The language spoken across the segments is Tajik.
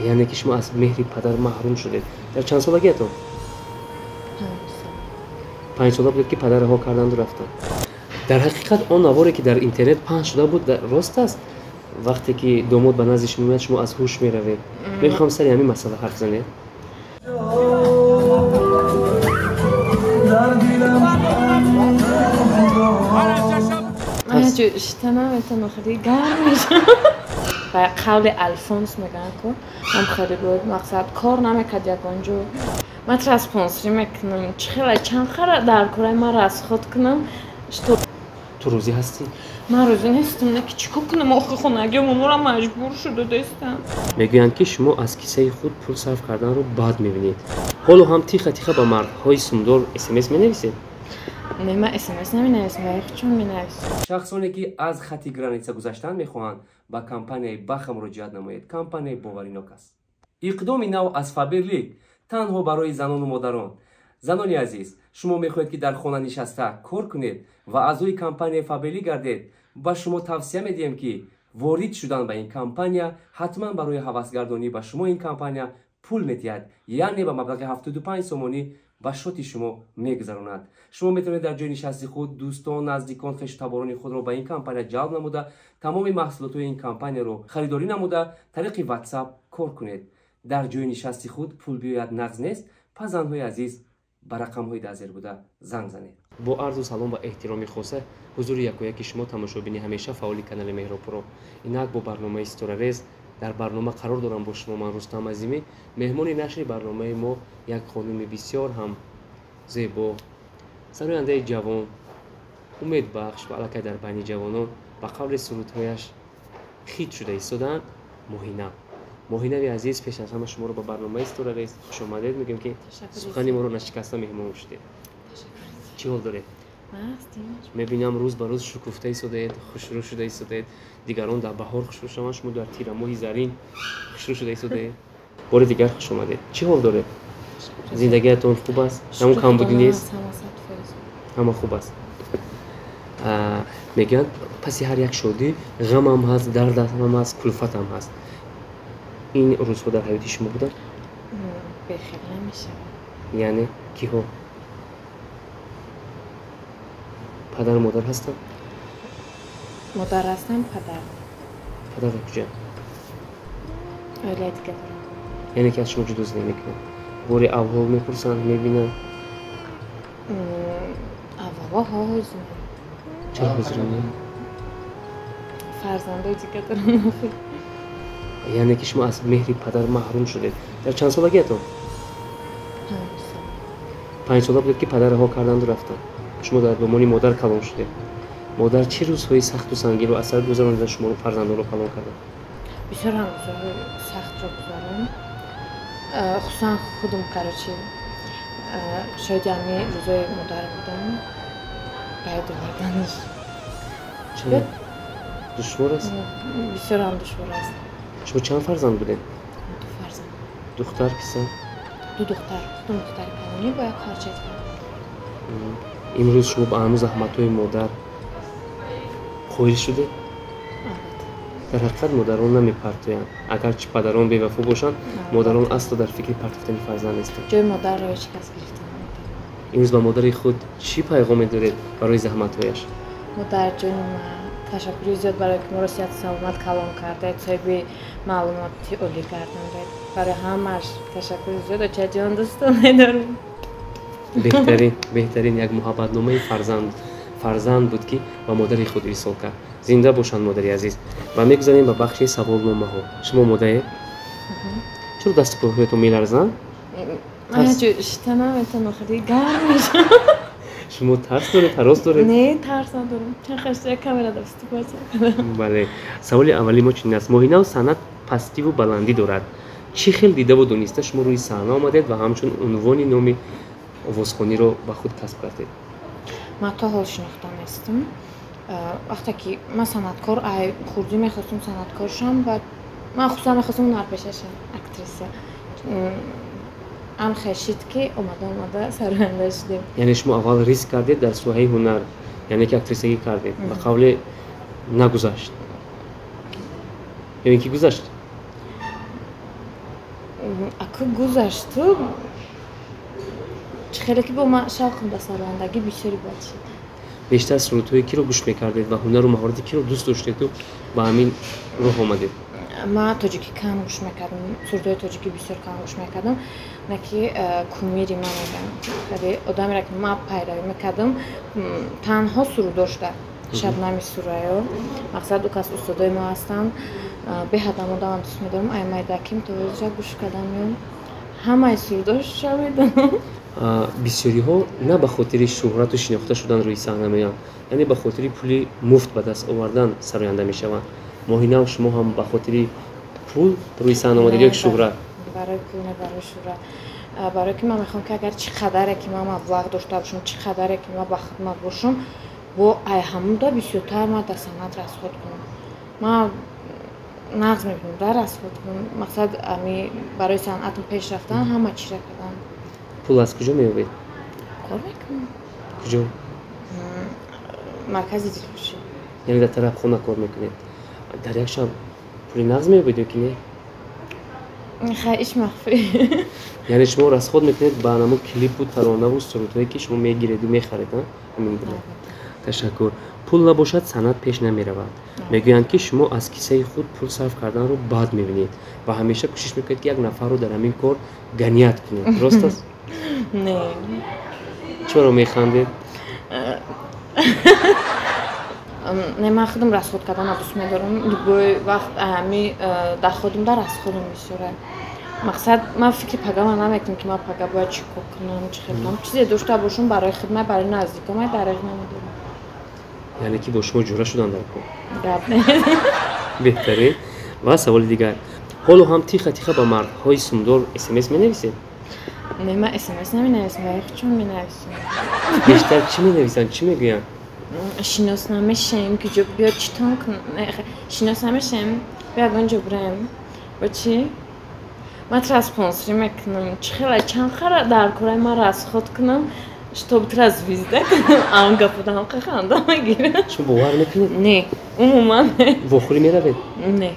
یعنی که شما از مهر پدر محروم شدید. در چند سالگیتون؟ 5 سال بود که پدر رها کردند و رفتند. در حقیقت آن نواری که در اینترنت پخش شده بود راست است. وقتی که داماد به نزدش میاد شما از هوش میروید. میخوام سر همین مسئله حرف زنید. من جو اشتنامتون خیلی گرم میشم. و قول الفونس میگن که من خیلی بود مقصد کار نمیکرد یکانجا من ترانسپونسری میکنم چند خیلی در کره من راست خود کنم تو روزی هستی؟ من روزی نیستم نه که چیکار کنم آخه خونگی امورم مجبور شده دستم میگویند که شما از کیسه خود پول صرف کردن رو بد میبینید حالا هم تیخه با مردهای سمدار اسمس مینویسید؟ نه من اسمس نمینویسم ولی چون مینویسم شخصانی که از خط گرانیته گذشتن میخواهند با کمپانی بخ مراجعت نمایید. کمپانی باوریناک است. اقدام نو از فابرلیک تنها برای زنان و مادران. زنانی عزیز شما میخواهید که در خانه نشسته کار کنید و اعضای کمپانی فابرلیک گردید با شما توصیه میدیم که وارد شدن به این کمپانی حتما برای هوسگردانی به شما این کمپانی پول میدهد یعنی به مبلغ 75 سومانی با شوت شما میگذراند. شما میتونید در جای نشستی خود دوستان نزدیکان خویش تباران خود رو به این کمپانی جلب نموده تمام محصولات این کمپانی رو خریداری نموده طریق واتساپ کار کنید. در جای نشستی خود پول بیاید نقد نیست. پس زنهای عزیز به رقم‌های در زیر بوده زنگ زنید. با عرض و سلام و احترامی خاصه حضور یکایک شما تماشابین همیشه فعال کانال مهراب پرو. اینک با برنامه استوریز در برنامه قرار دارم با شما من رستم عظیمی مهمان نشر برنامه ما یک خانم بسیار هم زیبا سراینده جوان امید بخش و علاقه در بین جوانان با قول سرودهایش خیت شده ایستادند. ماهینه عزیز پیش از همه شما رو با برنامه استوریز خوش آمدید میگم که سخنی ما رو نشکسته مهمان شدید. چی حال دارید؟ میبینم روز به روز شکفته ایستادید خوشرو شده ایستادید دیگران در بهار خوشرو شدن شما در تیر ماه زرین خوشرو شده ایستادید. بار دیگر خوش آمدید. چی حال داره؟ زندگیتون خوب است؟ همون کمبودی نیست؟ همه خوب است. میگن پس هر یک شادی غم هم هست درد هم هست کلفت هم هست. این روزها در حیاتی شما بودن؟ بخیر نمیشه. یعنی کی ها؟ پدر و مادر هستن؟ مادر هستن پدر کجا؟ اولی دیگه یعنی که از شما جدا زندگی میکنن باری اول میپرسن میبینن اول ها حضور چه حضورانی؟ فرزنده دیگه دارن یعنی که شما از مهر پدر محروم شدید. در چند سالگیتون؟ 5 سال بود که پدر رها کردند و رفتند. شما در بمانی مادر کلان شدید. مادر چه روزهای سخت و سنگین و اثر گذراندن شما رو فرزندان رو کلان کردن؟ بسیار هم روزهای سخت رو گذارم. خصوصا خودم کراچی شاید همه روزهای مادر بودم باید دوردنش. چه؟ دشوار است؟ بسیار هم دشوار است. شما چند فرزند بودین؟ 2 فرزند. دختر پسر؟ 2 دختر کلانی با یک خواهرچه. امروز شما با همون زحمت‌های مادر خویل شده؟ در حقیقت مادران نمیپرتویند. اگرچه پدران بی‌وفا باشند مادران اصلا در فکر پرتافتن فرزند نیستند. جای مادر را هیچ کس گرفته نمی‌داره. امروز با مادر خود چی پیغامی دارید برای زحمت‌هایش؟ مادر جان من تشکر زیاد برای که ما را صحت سلامت کلان کرده صاحب معلوماتی عالی کردند. برای همش تشکر زیاد چه جان دوستان ندارم. بهترین یک محبتنامه فرزند بود که با مادر خود ارسال کرد. زنده باشند مادری عزیز. و میگذاریم به بخش سوالنامه ها. شما مادر؟ چرا دست پاهایتون میلرزن؟ من جو اشتنامتون خیلی گرم میشم. شما ترس دارید؟ هراس دارید؟ نه ترس ندارم. چون خشته کاملا دستی باشه. بله. سوال اولی ما چنین است. ماهینه و سند پستی و بلندی دارد. چه خیل دیده و دونسته شما روی صحنه آمدید و همچون عنوان نام آوازخوانی رو به خود کسب کردید؟ من تا حال شناخته نیستم. وقتی که من صنعتکار خوردی میخواستم صنعتکار شم و من خصوصا میخواستم هنرپیشه شم اکتریسه. ام خشید که اومده سراینده شدیم. یعنی شما اول ریسک کردید در سوحه هنر یعنی که اکتریسگی کردید و قول نگذاشت. یعنی که گذاشت؟ Акы гузашту خیلی که با ما شوقم به سالندگی بیشتری بچید. بیشتر سرودهای کی رو گوش میکردید و هنر و مهارت کی رو دوست داشتید و با همین راه آمدید؟ ما تاجیکی کم گوش میکردم، سرودهای تاجیکی بسیار کم گوش میکردم. نه که کومیری من میگم. ولی آدمی را که ما پیروی میکردم تنها سرود داشته. شبنمی سرایو. مقصد دو کس استادای ما هستن. به حدامو دارم دوست میدارم. ایمای دکیم تو وجه گوش کردم. همه سروداش شمیدم. بسیاری ها نه به خاطر شهرت و شناخته شدن روی صحنه میان، یعنی به خاطر پولی مفت به دست آوردن سراینده میشوند. ماهینه و شما هم به خاطر پول روی صحنه آمدید یک شهرت؟ برای پول نه، برای شهرت. برای که من میخوام که اگر چقدر که من مبلغ داشته باشم، چقدر که من با خدمت باشم، با همون بیشتر من در صنعت رسخود کنم. من نقض میکنم در رسخود کنم. مقصد امی برای صنعتم پیش رفتن همه چی را کردم. پول از کجا می‌آورید؟ کار میکنم. کجا؟ مرکز دیلفروشی. یعنی در طرف خونه کار میکنید. در یک شب پول نقض می‌آورید که نه؟ خیلیش مخفی. یعنی شما رسخود میکنید با نمو کلیپ و ترانه و سرودهایی که شما میگیرید و میخرید، همین بود. تشکر. پول نباشد صنعت پیش نمیرود. میگویند که شما از کیسه خود پول صرف کردن رو بد میبینید و همیشه کوشش میکنید که یک نفر رو در همین کار غنیت کنید. درست است؟ نه. چرا میخندید؟ نه، من خودم رسخود کردن دوست میدارم. دیگه وقت همی در خودم در از خودم میسوره. مقصد من فکر پگام نمیکنم که من پگا باید چی کنم، چی کنم. چیزی داشته باشم برای خدمت، برای نزدیکم من دریغ نمیدارم. یعنی که با شما جوره شدن در کار. گپ نه. بهتره. و سوال دیگر، حالا هم تیخه تیخه با مردهای سمدار SMS می‌نویسید؟ نه، من SMS نمی‌نویسم، ولی خودم می‌نویسم. بیشتر چی می‌نویسن؟ چی میگن؟ شناسنامه شم که جو بیاد چیتون کنم. شناسنامه شم بیاد اونجا برم. با چی؟ من ترانسپونسری میکنم. چند خیلی در کارای من رسخود کنم. شتاب تراس ویزده کنم. آن گفتم که خانده میگیرم. شما باور میکنید؟ نه، عموما نه. وخوری میروید؟ نه.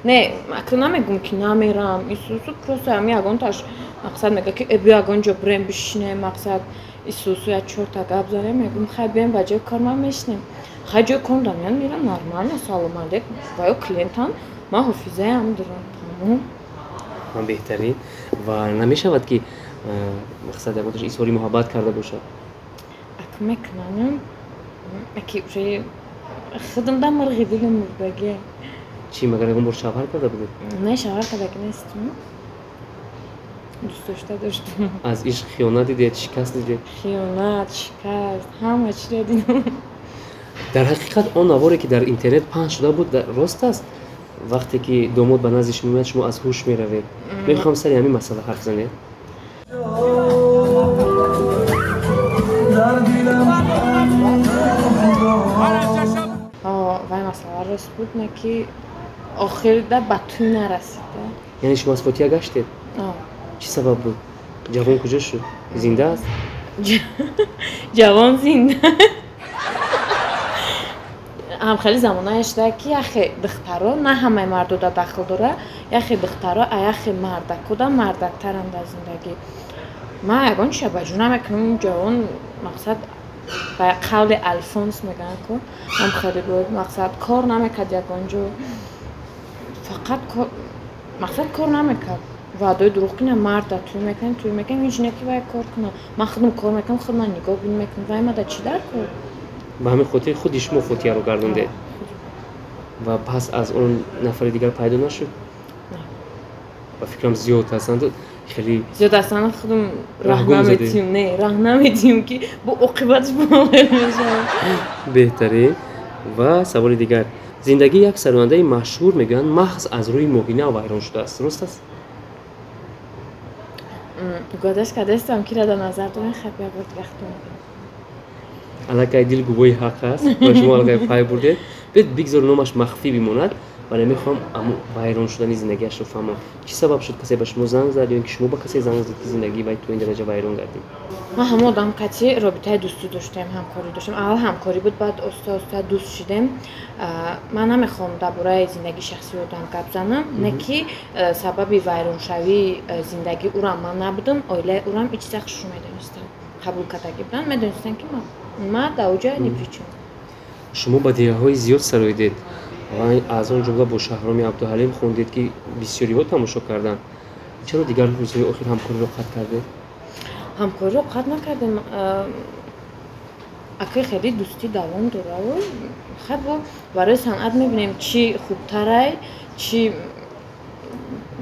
نه، اکنون نمیگم که نمیرم. ایسوسو پروسه همی اگون تاش مقصد میگه که بیا اگونجا برم بشینه. مقصد ایسوسو یا چورتا گپ زنه میگم خیلی بیام بجای کار من میشنم. خیلی جای کار دارم میرم نرمال سلام علیکم با کلینتون ما حافظه هم دارم. تمام. من بهترین و نمیشود که مقصد اگونش ایسوری محبت کرده باشه. اکنون میکنم اکی روی خودم دم مرغی دیدم بگه. چی مگر اگون بار شوهر کرده بودید؟ نه، شوهر کرده که نیستم. دوست داشتم. از عشق خیانت دیدید؟ شکست دیدید؟ خیانت، شکست، همه چی را دیدم. در حقیقت آن نواری که در اینترنت پخش شده بود راست است؟ وقتی که داماد به نزدش میاد شما از هوش میروید. میخوام سر همین مسئله حرف زنید. وای مسئله راست بود نه که آخر در بطوی نرسیده. یعنی شما از فوتیا گشتید؟ چی سبب بود؟ جوان کجا شد؟ زنده است؟ جوان زنده. هم خیلی زمانه اشته که یخی دخترها نه همه مردو در داخل داره. یخی دخترها یخی مردک و مردک ترم در زندگی. من اگون شبه نمیکنم جوان مقصد به قول الفونس میگن که هم خیلی بود. مقصد کار نمیکرد یکانجا فقط مقصد کار نمیکرد. وعده دروغ کنه مرد توی میکنم هیچ نکی باید کار کنم. من خودم کار میکنم خود من نگاه بین میکنم وای ما در چی در کار؟ به همین خاطر خودی شما فوتیا رو گردونده و پس از اون نفر دیگر پیدا نشد؟ نه. و فکرم زیاد هستند خیلی زیاد هستند خودم راه نمیدیم. نه راه نمیدیم که با عاقبتش باور میشم. بهتره. و سوال دیگر، زندگی یک سرونده مشهور میگن محض از روی موهینه و ویران شده است. درست است؟ گادش کدستم که را در نظر دارن خیلی بود وقتون علاقه دل گوی حق است و شما علاقه پای برده بید بگذار نامش مخفی بماند ولی میخوام اما ویران شدن زندگیش رو فهمم. چی سبب شد کسی به شما زنگ زد یا اینکه شما به کسی زنگ زدید که زندگی وای تو این درجه ویران کردید؟ من همه آدم کسی رابطه دوستی داشتم، همکاری داشتم. اول همکاری بود، بعد استا دوست شدم. من نمیخوام درباره زندگی شخصی آدم گپ بزنم، نه که سبب ویران شوی زندگی او را من نبودم، اوله او را هیچ چیز خوش میدونستم. قبول کرده بودن، میدونستم که من در اوجا نمیچم. شما با دیگه‌های زیاد سرایدید و از اون جمله با شهرام عبدالحلیم خوندید که بسیاری ها تماشا کردن. چرا دیگر روزهای اخیر همکاری رو قطع کرده؟ همکاری رو قطع نکردم. اگه خیلی دوستی دوام داره و خب برای صنعت میبینیم چی خوبتره، چی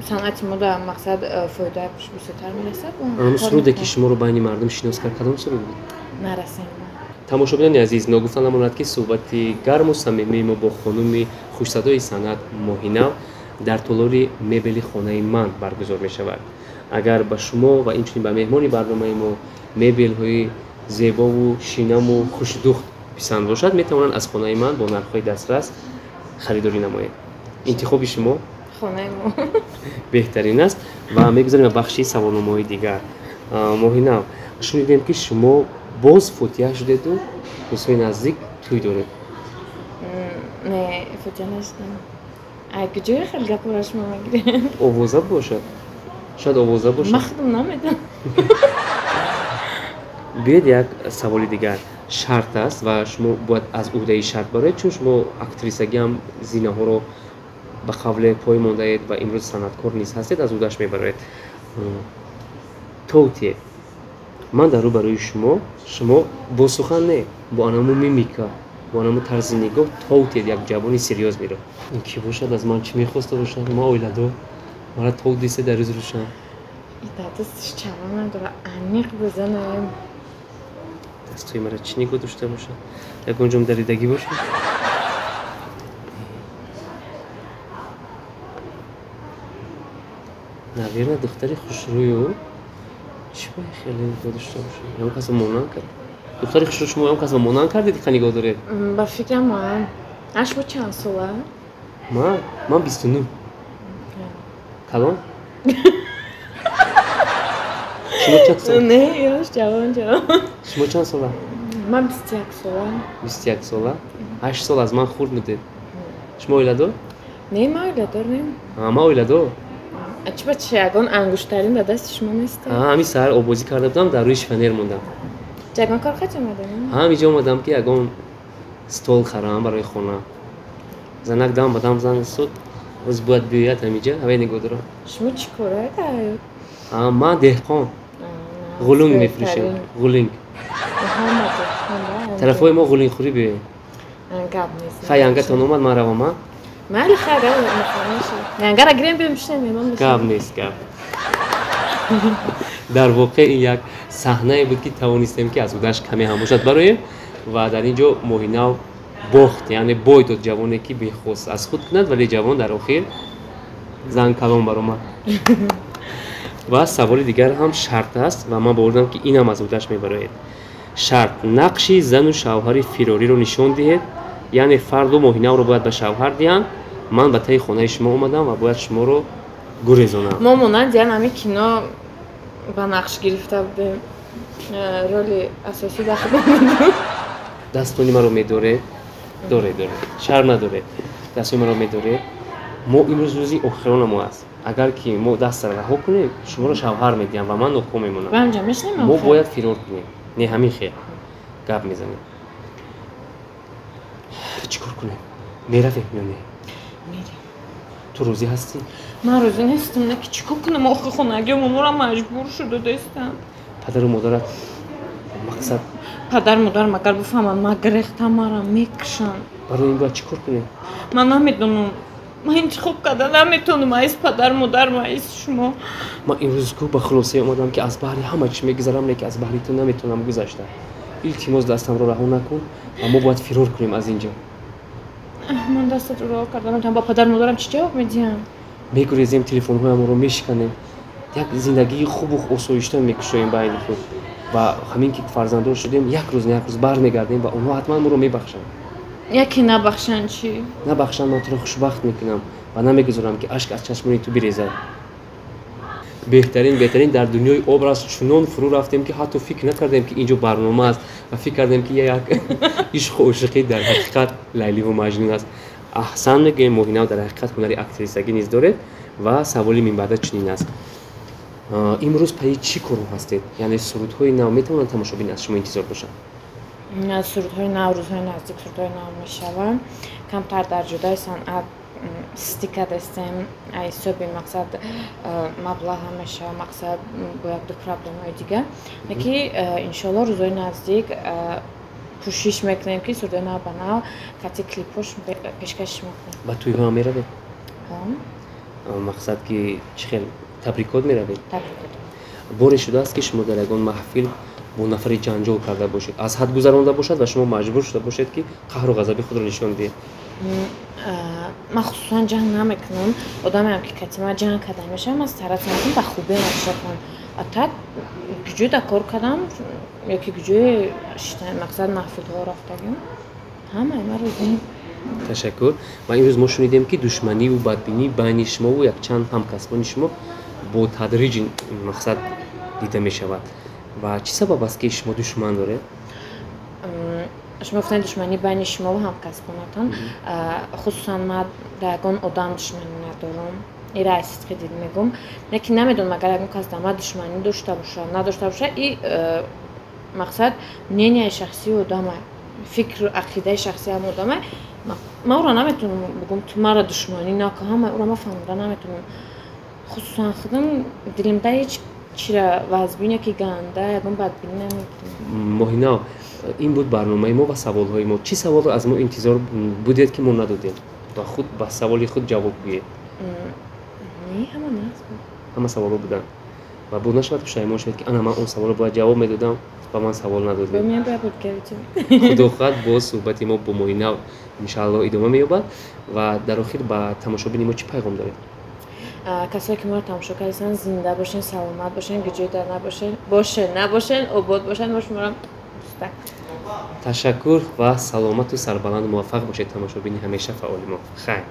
صنعت ما در مقصد فایده بیشتر میرسه. سروده که شما رو بین مردم شناس کرد کدام سرود بود؟ نرسیم. тамошобинони азиз ногуфта намонад ки суҳбати гарму самимии мо бо хонуми хушсадои санъат моҳинав дар толори мебели хонаи ман баргузор мешавад. агар ба шумо ва инчунин ба меҳмони барномаи мо мебелҳои зебову шинаму хушдухт писанд бошад, метавонанд аз хонаи ман бо нархҳои дастрас харидорӣ намоед. интихоби шумо хонаи мо беҳтарин аст. ва мегузарем ба бахши саволномаҳои дигар. моҳинав, шунидем ки шумо боз фотиҳа шудеду дӯстои наздик тӯй доред? не, фотиҳа наштам. куҷои хеле гапора шумо мегирем? овоза бошад. шояд овоза бошад. ман худам намедонам. биёед як саволи дигар. шарт аст ва шумо бояд аз ӯҳдаи шарт бароед, чун шумо актрисагиам зинаҳоро ба қавле пой мондаед ва имрӯз санъаткор низ ҳастед, аз ӯҳдаш мебароед. товтие ман дар рӯ барои шумо бо сухан не, бо анаму мимика, бо анаму тарзи нигоҳ товтед як ҷавони серьёз меро. ин ки бошад, аз ман чӣ мехоста бошад? ман оиладор, мара тов дисе дар рӯзи рӯшан. дастиш чава надора, аниқ бизанем. дастои мара чӣ нигоҳ дошта бошад? ягон ҷом даридагӣ бошад? наверно духтари хушрӯю чӣ бояд хеле нигоҳ дошта бошад? ягон касро монанд кард? духтари хушрӯ шумо ягон касро монанд кардед ки нигоҳ доред? ба фикрам ман. шумо чанд сола? ман 29. калон? шумо чанд сола? не, ёш ҷавон. шумо чанд сола? ман 21 сола. 21 сола? 8 сол аз ман хурд мудед. шумо оиладор? не, ман оиладор нем. ман оиладор. чиба чи ягон ангуштарин дар дасти шумо нест? ҳамин саҳар обозӣ карда будам, дар рӯи шифонер мондам. ягон кор хаҷ омадем? ҳаминҷо омадам ки ягон стол харам барои хона. занак дам ба дам занг суд, оз бояд биёяд ҳаминҷа, ҳавай нигоҳ дорам. шумо чӣ кораед дар ҳаёт? ман деҳқон, ғулунг мефурӯшем. ғулунг тарафҳои мо ғулунгхӯрӣ биёед. гап нест. хай янгатон омад, ман равам. майли хай янгара гирем биём пишем мемон гап нест гап. дар воқеъ ин як саҳнае буд ки тавонистем ки аз ӯдаш каме ҳам бошад бароем ва дар ин ҷо моҳинав бохт, яъне бой дод ҷавоне ки бехост аз худ кунад, вале ҷавон дар охир занг калон баромад. ва саволи дигар ҳам шарт аст ва ман бовар дорам ки инам аз ӯдаш мебароед. шарт нақши зану шавҳари фирориро нишон диҳед, яъне фарду моҳинавро бояд ба шавҳар диҳанд. ман ба таи хонаи шумо омадам ва бояд шуморо гурезонам. мо монанд яъне ҳамин кино ба нақш гирифта будем, роли асосӣ дар худам будем. дастони маро медоред? доред. шарм надоред. дастони маро медоред? мо имрӯз рӯзи охирона мо аст. агар ки мо дастро раҳо кунем, шуморо шавҳар медиҳам ва ман ноком мемонам. ҳамҷа мешунем. мо бояд фирор кунем. не ҳамин хел гап мезанем. чӣ кор кунем? меравем ё не? мерем. ту розӣ ҳастӣ? ман розӣ нестам. не ки чӣ кор кунем? охир хонагиҳо мамора маҷбур шуда дестам. падару модарат мақсад падар модарам агар бифаҳманд ман гирехтам, маро мекушанд. барои ин бояд чӣ кор кунем? ман намедонам. ман интихоб карда наметавонам, айз падар модарам, айз шумо. ман имрӯзгӯ ба хулосае омадам ки аз баҳри ҳама чӣ мегузарам, не ки аз баҳри ту наметавонам гузашта. илтимос дастамро раҳо накун ва мо бояд фирор кунем аз ин ҷо. ман дастатро раҳо карда наметавонам. ба падар модарам чӣ ҷавоб медиҳам? мегурезем, телефонҳоямонро мешиканем, як зиндагии хубу осоишта мекушоем байни худ ва ҳамин ки фарзанддор шудем, як рӯз бармегардем ва онҳо ҳатман моро мебахшанд. یکی نبخشن چی؟ نبخشن من تو رو خوشبخت میکنم و نمیگذارم که اشک از چشمانی تو بریزه. بهترین در دنیای obraz چنان فرو رفتیم که حتی فکر نکردیم که اینجا برنامه است و فکر کردیم که یک عشق و عاشقی در حقیقت لیلی و مجنون است. احسن میگه موهینا در حقیقت هنری اکتریسگی نیز داره و سوالی من بعد چنین است. امروز پای چی کارو هستید؟ یعنی سرودهای نو میتونن تماشابین از شما انتظار باشن؟ سرودهای نو روزهای نزدیک سرودهای نو میشوند. کمتر در جدای صنعت استیکاد استیم ایسوبی مقصد مبلغ همیشه مقصد باید دو پرابلم‌های دیگه که انشالله روزهای نزدیک کوشش میکنیم که سرودهای نو به نو کتی کلیپش پیشکش میکنیم. با توی هم میروید؟ مقصد که چخیل تبریکات میروید؟ تبریکات. باری شده است که شما در یگان محفل با نفری جنجال کرده باشید، از حد گذرانده باشد و شما مجبور شده باشید که قهر و غضب خود را نشان دهید. من خصوصا جنگ نمیکنم. آدمی هم که کتی من جنگ کرده میشم از طرف نکنم و خوبه نشه کنم. حتی گجوی دکار کردم یکی گجوی مقصد محفل ها رفتگیم همه ما روزیم. تشکر. و امروز ما شنیدیم که دشمنی و بدبینی بین شما و یک چند همکسبان شما با تدریج مقصد دیده می شود و چی سبب است که شما دشمن داره؟ شما گفتن دشمنی بین شما و همکسبانتان خصوصا من دگان آدم دشمنی ندارم. این رئیست که دید میگم نکی نمیدونم اگر اگه کس دامد دشمنی داشته باشه نداشته باشه این مقصد نینی شخصی آدمه فکر و عقیده شخصی هم آدمه من او را نمیتونم بگم تو مرا دشمنی نکه همه او را من فهمیده نمیتونم خصوصا خودم دلم ده هیچ چی را وزبینه که گنده یکم بدبینی نمیتونم. موهینا این بود برنامه ما و سوالهای ما. چی سوال رو از ما انتظار بودید که ما ندادیم و خود با سوالی خود جواب بگید؟ نه همه نست بود. همه سوالا بودن و بود نشود پشایمان شد که انا من اون سوال رو باید جواب میدادم و من سوال ندادم. بمیم باید بود گریتیم. خدا خواهد باز صحبت ما با موهینا انشاءالله ادامه مییابد و در آخر با تماشابین ما چی پیغام دارید؟ کسایی که ما رو تماشا کردن زنده باشین، سلامت باشین، گیجوی در نباشین، آباد باشین ما شما رو تشکر و سلامت و سربلند موفق باشید تماشابین همیشه فعال ما. خیر.